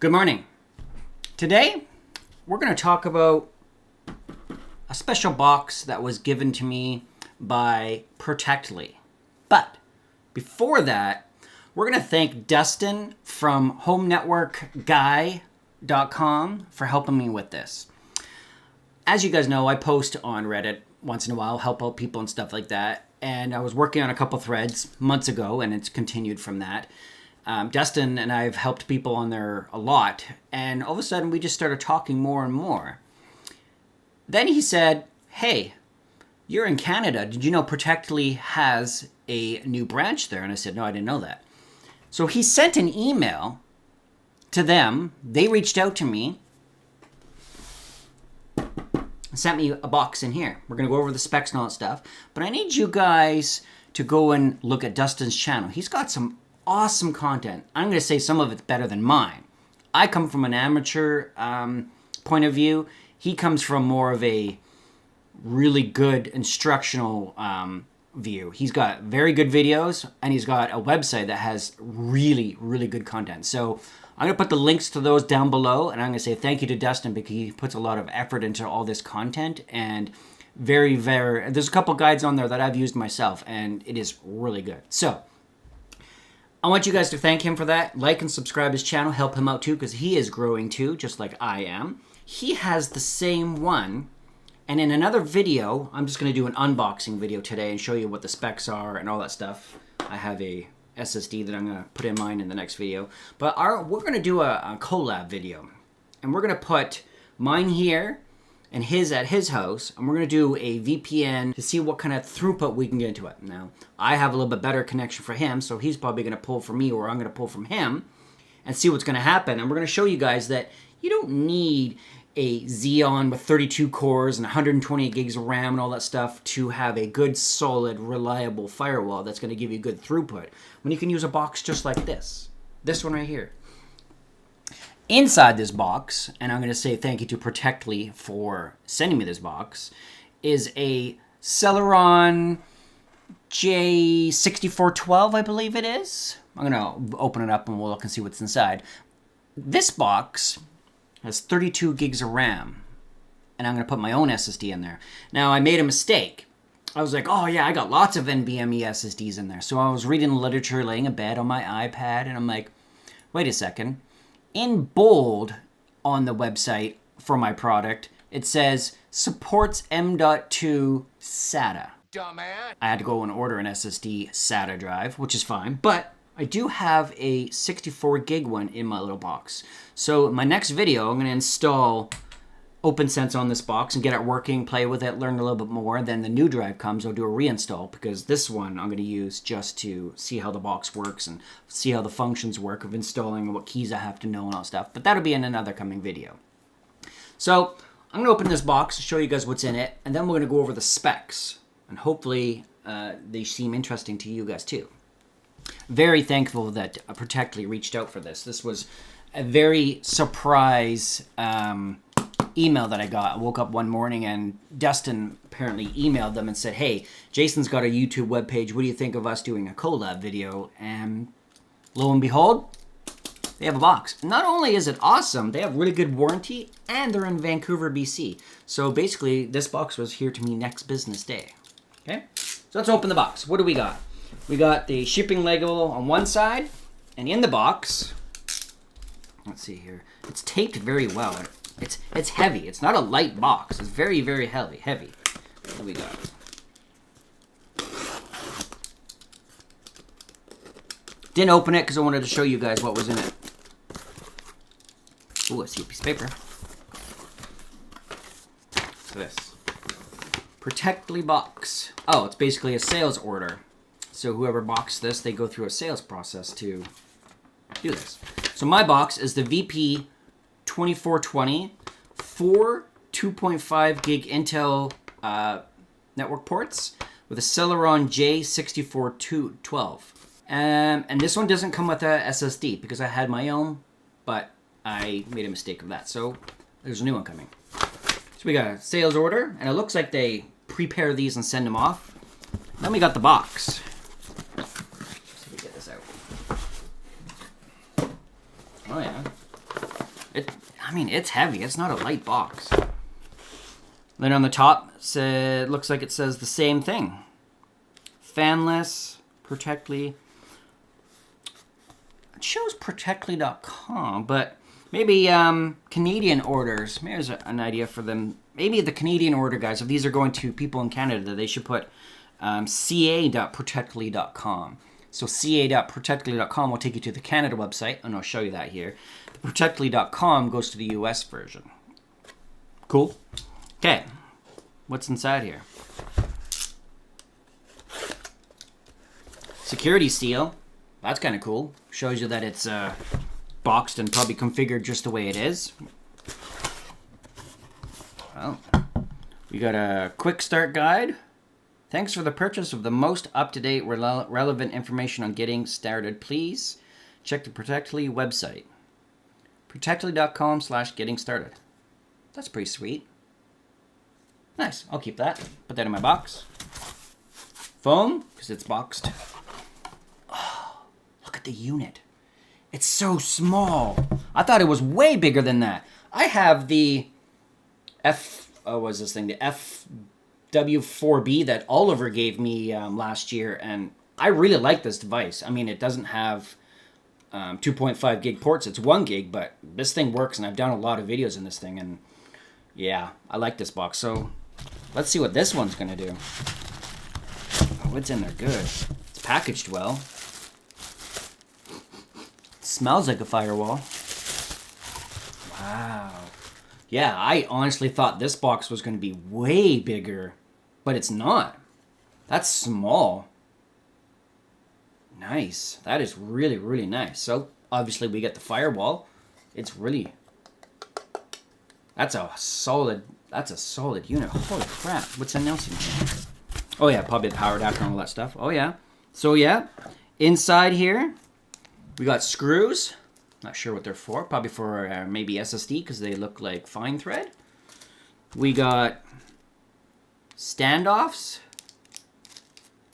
Good morning. Today, we're going to talk about a special box that was given to me by Protectli. But before that, we're going to thank Dustin from HomeNetworkGuy.com for helping me with this. As you guys know, I post on Reddit once in a while, help out people and stuff like that. And I was working on a couple threads months ago, and it's continued from that. Dustin and I have helped people on there a lot, and all of a sudden we just started talking more and more. Then he said, hey, you're in Canada. Did you know Protectli has a new branch there? And I said, no, I didn't know that. So he sent an email to them. They reached out to me, sent me a box in here. We're going to go over the specs and all that stuff, but I need you guys to go and look at Dustin's channel. He's got some awesome content. I'm going to say some of it's better than mine. I come from an amateur point of view. He comes from more of a really good instructional view. He's got very good videos, and he's got a website that has really, really good content. So I'm going to put the links to those down below, and I'm going to say thank you to Dustin because he puts a lot of effort into all this content, and there's a couple guides on there that I've used myself, and it is really good. So I want you guys to thank him for that. Like and subscribe his channel. Help him out too, because he is growing too, just like I am. He has the same one. And in another video, I'm just going to do an unboxing video today and show you what the specs are and all that stuff. I have a SSD that I'm going to put in mine in the next video. But we're going to do a collab video. And we're going to put mine here and his at his house, and we're going to do a VPN to see what kind of throughput we can get into it. Now, I have a little bit better connection for him, so he's probably going to pull from me, or I'm going to pull from him, and see what's going to happen. And we're going to show you guys that you don't need a Xeon with 32 cores and 128 gigs of RAM and all that stuff to have a good, solid, reliable firewall that's going to give you good throughput, when you can use a box just like this. This one right here. Inside this box, and I'm going to say thank you to Protectli for sending me this box, is a Celeron J6412, I believe it is. I'm going to open it up and we'll look and see what's inside. This box has 32 gigs of RAM, and I'm going to put my own SSD in there. Now, I made a mistake. I was like, oh yeah, I got lots of NVMe SSDs in there. So I was reading the literature, laying in bed on my iPad, and I'm like, wait a second. In bold on the website for my product, it says supports M.2 SATA. Dumbass. I had to go and order an SSD SATA drive, which is fine, but I do have a 64 gig one in my little box. So in my next video, I'm going to install OpenSense on this box and get it working, play with it, learn a little bit more. Then the new drive comes, I'll do a reinstall, because this one I'm going to use just to see how the box works and see how the functions work of installing and what keys I have to know and all stuff. But that'll be in another coming video. So I'm going to open this box to show you guys what's in it, and then we're going to go over the specs. And hopefully they seem interesting to you guys too. Very thankful that Protectli reached out for this. This was a very surprise email that I got. I woke up one morning and Dustin apparently emailed them and said, hey, Jason's got a YouTube webpage. What do you think of us doing a collab video? And lo and behold, they have a box. Not only is it awesome, they have really good warranty, and they're in Vancouver, BC. So basically, this box was here to me next business day. Okay, so let's open the box. What do we got? We got the shipping label on one side, and in the box, let's see here, it's taped very well. It's heavy. It's not a light box. It's very, very heavy. What do we got? Didn't open it because I wanted to show you guys what was in it. Ooh, I see a piece of paper. What's this? Protectli box. Oh, it's basically a sales order. So whoever boxed this, they go through a sales process to do this. So my box is the VP2420, 4 2.5 gig Intel network ports with a Celeron J6412. And this one doesn't come with a SSD because I had my own, but I made a mistake of that. So there's a new one coming. So we got a sales order, and it looks like they prepare these and send them off. Then we got the box. Let's see if we get this out. Oh yeah. I mean, it's heavy. It's not a light box. Then on the top, looks like it says the same thing. Fanless, Protectli. It shows Protectli.com, but maybe Canadian orders. Maybe there's an idea for them. Maybe the Canadian order guys, if these are going to people in Canada, they should put ca.protectli.com. So ca.protectli.com will take you to the Canada website, and I'll show you that here. The Protectli.com goes to the US version. Cool. Okay, what's inside here? Security seal. That's kind of cool. Shows you that it's boxed and probably configured just the way it is. Well, we got a quick start guide. Thanks for the purchase of the most up-to-date relevant information on getting started. Please check the Protectli website. Protectli.com/getting started. That's pretty sweet. Nice. I'll keep that. Put that in my box. Foam, because it's boxed. Oh, look at the unit. It's so small. I thought it was way bigger than that. I have the the FW4B that Oliver gave me last year, and I really like this device. I mean, it doesn't have 2.5 gig ports. It's 1 gig, but this thing works, and I've done a lot of videos in this thing, and yeah, I like this box. So let's see what this one's gonna do. Oh, it's in there good. It's packaged well. It smells like a firewall. Wow. Yeah, I honestly thought this box was going to be way bigger, but it's not. That's small. Nice. That is really, really nice. So, obviously, we get the firewall. It's really... That's a solid unit. Holy crap. What's announcing here? Oh, yeah, probably the power adapter and all that stuff. Oh, yeah. So, yeah, inside here, we got screws. Not sure what they're for. Probably for maybe SSD because they look like fine thread. We got standoffs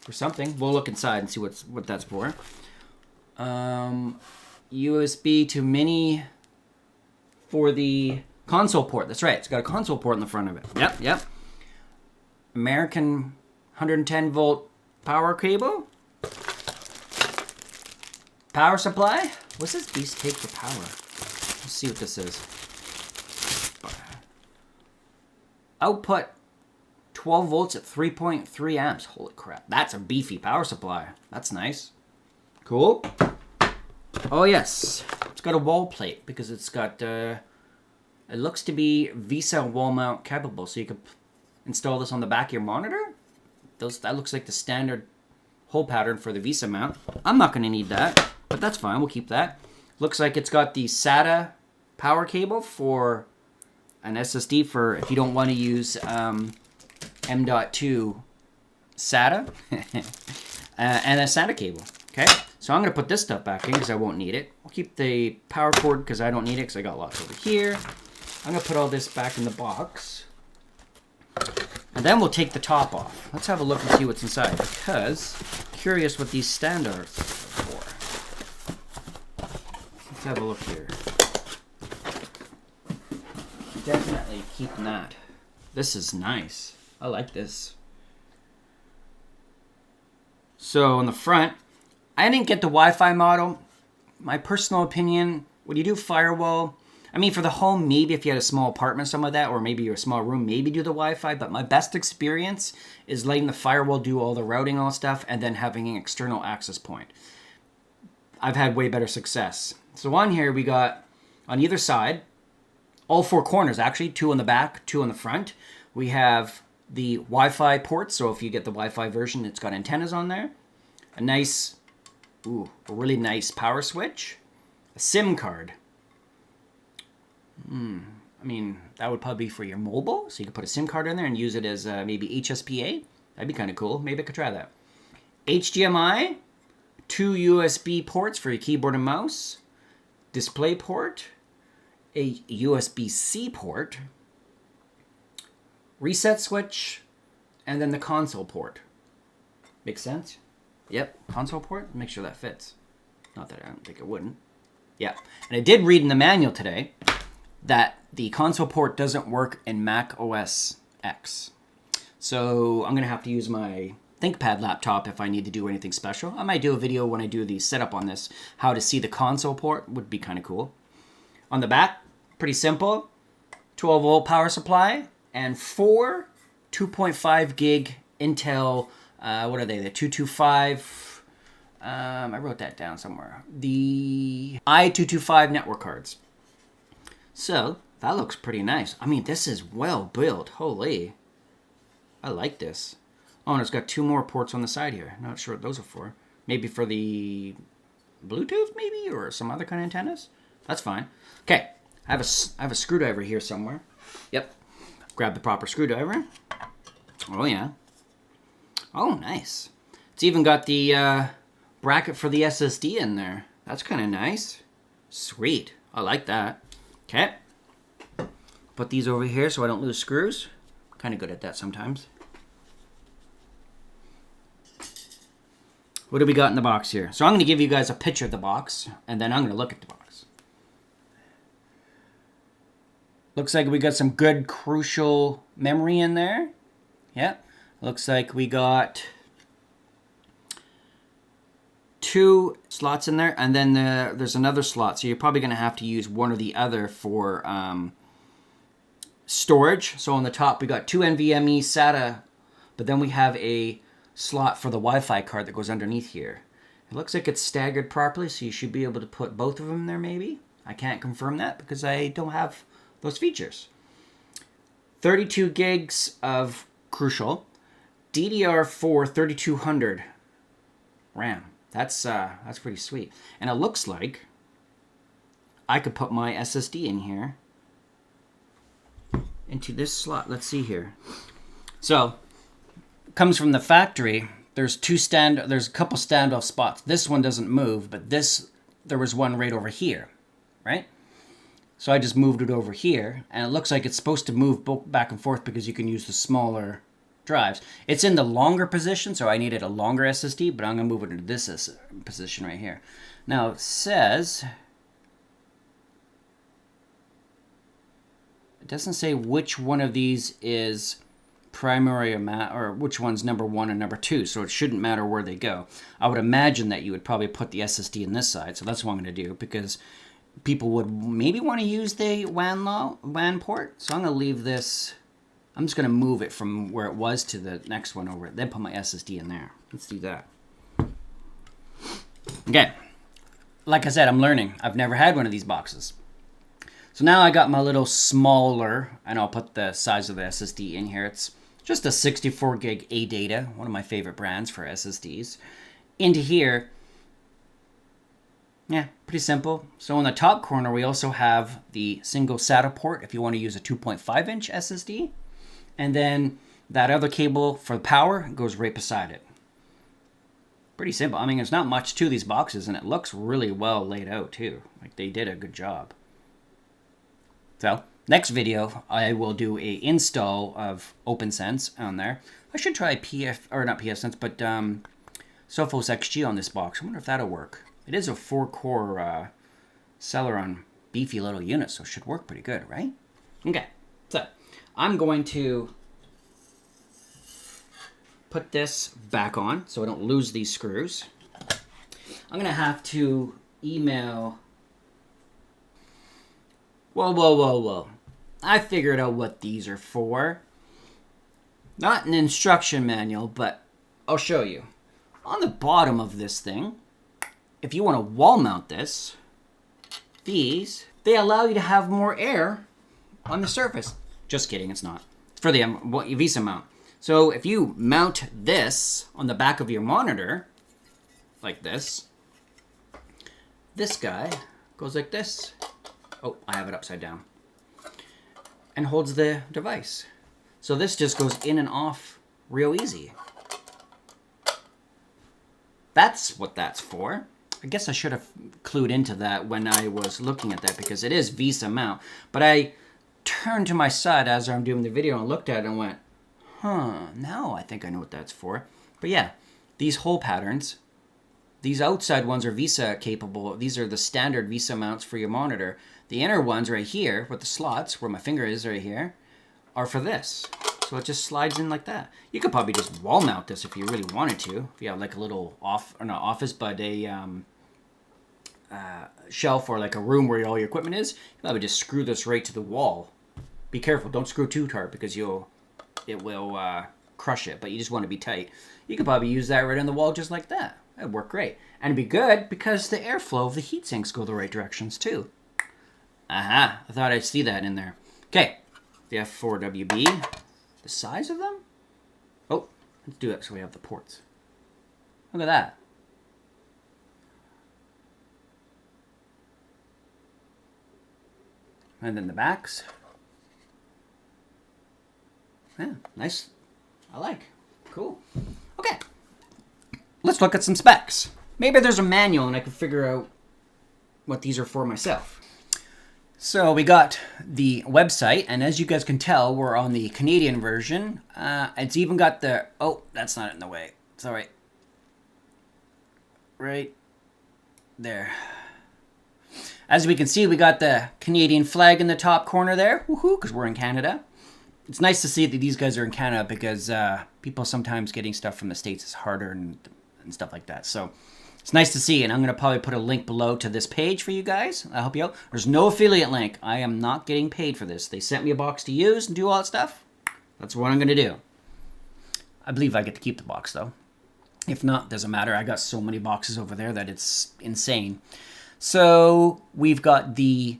for something. We'll look inside and see what that's for. USB to mini for the console port. That's right. It's got a console port in the front of it. Yep. American 110 volt power cable. Power supply. What's this beast take for power? Let's see what this is. Output 12 volts at 3.3 amps. Holy crap. That's a beefy power supply. That's nice. Cool. Oh, yes. It's got a wall plate because it's got, it looks to be VESA wall mount capable. So you could install this on the back of your monitor. That looks like the standard hole pattern for the VESA mount. I'm not going to need that, but that's fine. We'll keep that. Looks like it's got the SATA power cable for an SSD for if you don't want to use M.2 SATA and a SATA cable. Okay, so I'm going to put this stuff back in because I won't need it. I'll keep the power cord because I don't need it because I got lots over here. I'm going to put all this back in the box. And then we'll take the top off. Let's have a look and see what's inside because I'm curious what these standards are for. Let's have a look here. Definitely keeping that. This is nice. I like this. So on the front, I didn't get the Wi-Fi model. My personal opinion, when you do firewall, I mean for the home, maybe if you had a small apartment, some of that, or maybe you're a small room, maybe do the Wi-Fi, but my best experience is letting the firewall do all the routing, all stuff, and then having an external access point. I've had way better success. So on here, we got, on either side, all four corners actually, 2 on the back, 2 on the front. We have the Wi-Fi ports, so if you get the Wi-Fi version, it's got antennas on there. A nice, a really nice power switch. A SIM card. I mean, that would probably be for your mobile, so you could put a SIM card in there and use it as maybe HSPA. That'd be kind of cool. Maybe I could try that. HDMI, 2 USB ports for your keyboard and mouse. Display port. A USB-C port, reset switch, and then the console port. Makes sense? Yep, console port. Make sure that fits. Not that I don't think it wouldn't. Yeah, and I did read in the manual today that the console port doesn't work in Mac OS X. So I'm going to have to use my ThinkPad laptop if I need to do anything special. I might do a video when I do the setup on this. How to see the console port would be kind of cool. On the back, pretty simple. 12 volt power supply and 4 2.5 gig Intel, what are they? The 225, I wrote that down somewhere. The i225 network cards. So that looks pretty nice. I mean, this is well built. Holy. I like this. Oh, and it's got 2 more ports on the side here. Not sure what those are for. Maybe for the Bluetooth, maybe? Or some other kind of antennas? That's fine. Okay. I have a screwdriver here somewhere. Yep. Grab the proper screwdriver. Oh, yeah. Oh, nice. It's even got the bracket for the SSD in there. That's kind of nice. Sweet. I like that. Okay. Put these over here so I don't lose screws. Kind of good at that sometimes. What do we got in the box here? So I'm going to give you guys a picture of the box, and then I'm going to look at the box. Looks like we got some good crucial memory in there. Yeah. Looks like we got 2 slots in there, and then there's another slot. So you're probably going to have to use one or the other for storage. So on the top, we got 2 NVMe SATA, but then we have a slot for the Wi-Fi card that goes underneath here. It looks like it's staggered properly, so you should be able to put both of them there maybe. I can't confirm that because I don't have those features. 32 gigs of crucial. DDR4 3200 RAM. That's pretty sweet. And it looks like I could put my SSD in here into this slot. Let's see here. So, comes from the factory. There's a couple standoff spots. This one doesn't move, but there was one right over here, right? So I just moved it over here, and it looks like it's supposed to move back and forth because you can use the smaller drives. It's in the longer position, so I needed a longer SSD, but I'm going to move it into this position right here. Now it says, it doesn't say which one of these is primary or which one's number 1 and number 2, so it shouldn't matter where they go. I would imagine that you would probably put the SSD in this side, so that's what I'm going to do, because people would maybe want to use the WAN port. So I'm going to leave this. I'm just going to move it from where it was to the next one over it. Then put my SSD in there. Let's do that. Okay. Like I said, I'm learning. I've never had one of these boxes. So now I got my little smaller, and I'll put the size of the SSD in here. It's just a 64 gig ADATA, one of my favorite brands for SSDs. Into here. Yeah, pretty simple. So in the top corner, we also have the single SATA port if you want to use a 2.5 inch SSD. And then that other cable for power goes right beside it. Pretty simple. I mean, there's not much to these boxes, and it looks really well laid out too. Like, they did a good job. So next video, I will do a install of OpenSense on there. I should try not PFSense, but Sophos XG on this box. I wonder if that'll work. It is a 4-core Celeron beefy little unit, so it should work pretty good, right? Okay, so I'm going to put this back on so I don't lose these screws. I'm going to have to email... Whoa. I figured out what these are for. Not an instruction manual, but I'll show you. On the bottom of this thing, if you want to wall mount this, they allow you to have more air on the surface. Just kidding, it's not. It's for the VESA mount. So if you mount this on the back of your monitor, like this guy goes like this. Oh, I have it upside down. And holds the device. So this just goes in and off real easy. That's what that's for. I guess I should have clued into that when I was looking at that, because it is VESA mount. But I turned to my side as I'm doing the video and looked at it and went, now I think I know what that's for. But yeah, these hole patterns, These outside ones are VESA capable. These are the standard VESA mounts for your monitor. The inner ones right here with the slots, where my finger is right here, are for this. So it just slides in like that. You could probably just wall mount this if you really wanted to. If you have like a little office, but a shelf or like a room where all your equipment is, you probably just screw this right to the wall. Be careful, don't screw too tight because it will crush it, but you just want to be tight. You could probably use that right on the wall just like that. That'd work great. And it'd be good because the airflow of the heat sinks go the right directions too. Aha, I thought I'd see that in there. Okay, the F4WB. The size of them? Oh, let's do it so we have the ports. Look at that. And then the backs. Yeah, nice. I like. Cool. Okay. Let's look at some specs. Maybe there's a manual and I can figure out what these are for myself. So we got the website, and as you guys can tell, we're on the Canadian version. It's even got the... Oh, that's not in the way. It's all right. Right there. As we can see, we got the Canadian flag in the top corner there. Woohoo, because we're in Canada. It's nice to see that these guys are in Canada because people sometimes getting stuff from the States is harder and stuff like that. So it's nice to see, and I'm going to probably put a link below to this page for you guys. I'll help you out. There's no affiliate link. I am not getting paid for this. They sent me a box to use and do all that stuff. That's what I'm going to do. I believe I get to keep the box, though. If not, doesn't matter. I got so many boxes over there that it's insane. So we've got the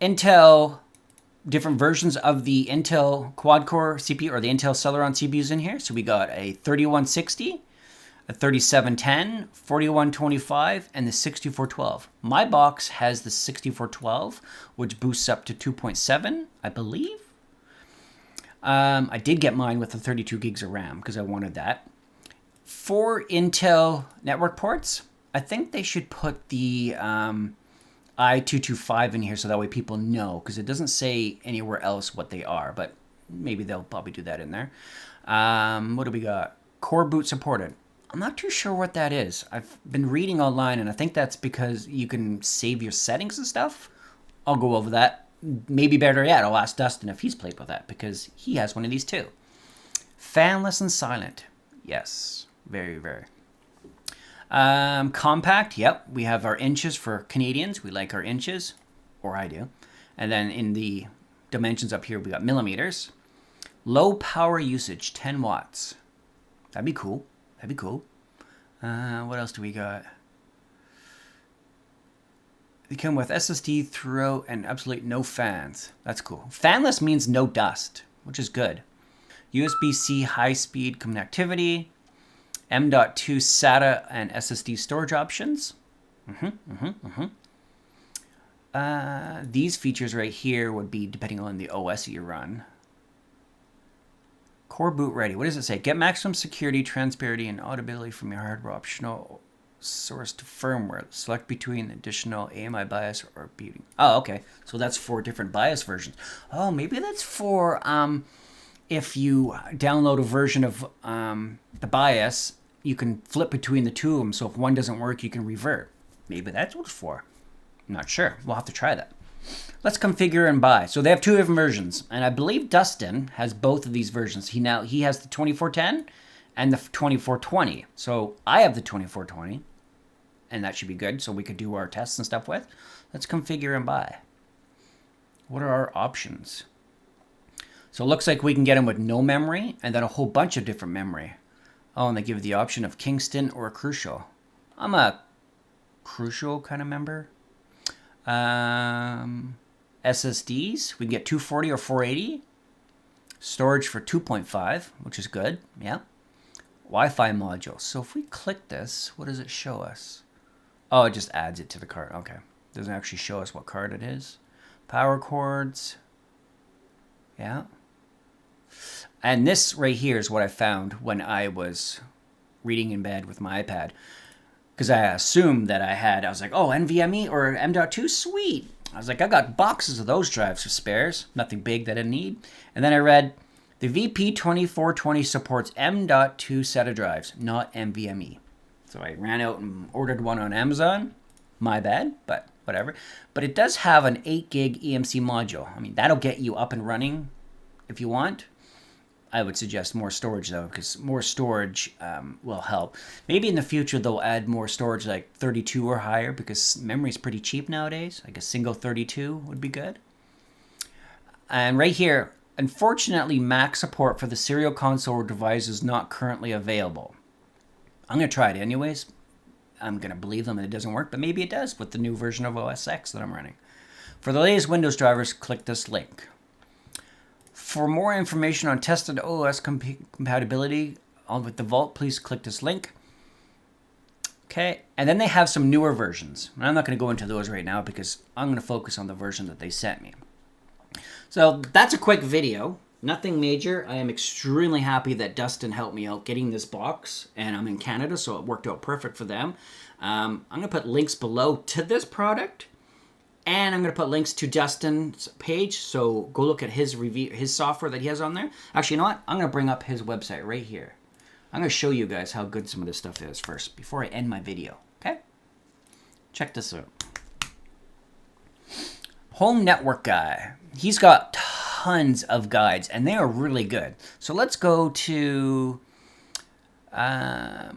Intel, different versions of the Intel quad-core CPU, or the Intel Celeron CPUs in here. So we got a 3160, a 3710, 4125, and the 6412. My box has the 6412, which boosts up to 2.7, I believe. I did get mine with the 32 gigs of RAM because I wanted that. 4 Intel network ports. I think they should put the I225 in here so that way people know, because it doesn't say anywhere else what they are, but maybe they'll probably do that in there. What do we got? Core boot supported. I'm not too sure what that is. I've been reading online, and I think that's because you can save your settings and stuff. I'll go over that. Maybe better yet, I'll ask Dustin if he's played with that, because he has one of these too. Fanless and Silent. Yes, very, very. Compact, yep. We have our inches for Canadians. We like our inches, or I do. And then in the dimensions up here, we got millimeters. Low power usage, 10 watts. That'd be cool. That'd be cool. What else do we got? They come with SSD throughout and absolutely no fans. That's cool. Fanless means no dust, which is good. USB-C high-speed connectivity. M.2 SATA and SSD storage options. These features right here would be depending on the OS you run. Core boot ready. What does it say? Get maximum security, transparency, and audibility from your hardware. Optional source to firmware. Select between additional AMI BIOS or booting. Oh, okay. So that's 4 different BIOS versions. Oh, maybe that's for if you download a version of the BIOS, you can flip between the two of them. So if one doesn't work, you can revert. Maybe that's what it's for. I'm not sure. We'll have to try that. Let's configure and buy. So they have 2 different versions, and I believe Dustin has both of these versions. He has the 2410 and the 2420. So I have the 2420, and that should be good. So we could do our tests and stuff with. Let's configure and buy. What are our options? So it looks like we can get them with no memory, and then a whole bunch of different memory. Oh, and they give the option of Kingston or Crucial. I'm a Crucial kind of member. SSDs, we can get 240 or 480. Storage for 2.5, which is good. Yeah. Wi-Fi module. So if we click this, what does it show us? Oh, it just adds it to the card. Okay. Doesn't actually show us what card it is. Power cords. Yeah. And this right here is what I found when I was reading in bed with my iPad. Because I assumed that I was like, oh, NVMe or M.2, sweet. I was like, I got boxes of those drives for spares. Nothing big that I need. And then I read, the VP2420 supports M.2 SATA drives, not NVMe. So I ran out and ordered one on Amazon. My bad, but whatever. But it does have an 8 gig eMMC module. I mean, that'll get you up and running if you want. I would suggest more storage though, because more storage will help. Maybe in the future they'll add more storage like 32 or higher, because memory is pretty cheap nowadays. Like a single 32 would be good. And right here, unfortunately, Mac support for the serial console device is not currently available. I'm going to try it anyways. I'm going to believe them that it doesn't work, but maybe it does with the new version of OS X that I'm running. For the latest Windows drivers, click this link. For more information on tested OS compatibility with the Vault, please click this link. Okay, and then they have some newer versions. And I'm not going to go into those right now because I'm going to focus on the version that they sent me. So that's a quick video. Nothing major. I am extremely happy that Dustin helped me out getting this box, and I'm in Canada, so it worked out perfect for them. I'm going to put links below to this product, and I'm going to put links to Dustin's page, so go look at his review, his software that he has on there. Actually, you know what? I'm going to bring up his website right here. I'm going to show you guys how good some of this stuff is first, before I end my video, okay? Check this out. Home Network Guy. He's got tons of guides, and they are really good. So let's go to WireGuard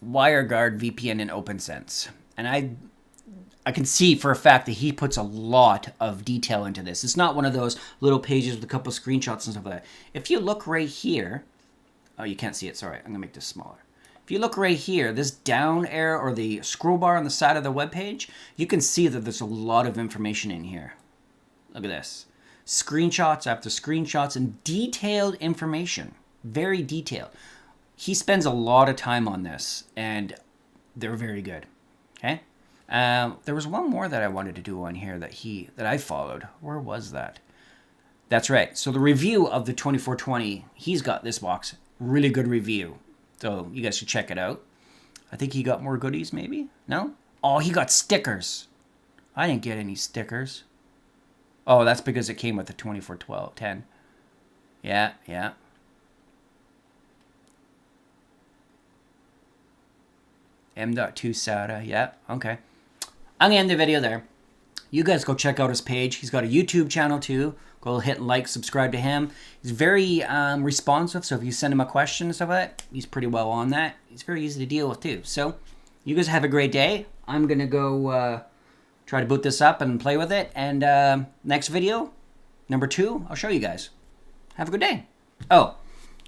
VPN in OpenSense. And I can see for a fact that he puts a lot of detail into this. It's not one of those little pages with a couple of screenshots and stuff like that. If you look right here, oh, you can't see it, sorry. I'm going to make this smaller. If you look right here, this down arrow or the scroll bar on the side of the web page, you can see that there's a lot of information in here. Look at this. Screenshots after screenshots and detailed information. Very detailed. He spends a lot of time on this, and they're very good. Okay? There was one more that I wanted to do on here that I followed. Where was that? That's right. So the review of the 2420, he's got this box. Really good review. So you guys should check it out. I think he got more goodies, maybe? No? Oh, he got stickers. I didn't get any stickers. Oh, that's because it came with the 2410. Yeah, yeah. M.2 SATA, yeah, okay. I'm going to end the video there. You guys go check out his page. He's got a YouTube channel too. Go hit like, subscribe to him. He's very responsive, so if you send him a question and stuff like that, he's pretty well on that. He's very easy to deal with too. So, you guys have a great day. I'm going to go try to boot this up and play with it. And next video, number 2, I'll show you guys. Have a good day. Oh,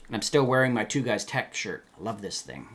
and I'm still wearing my Two Guys Tech shirt. I love this thing.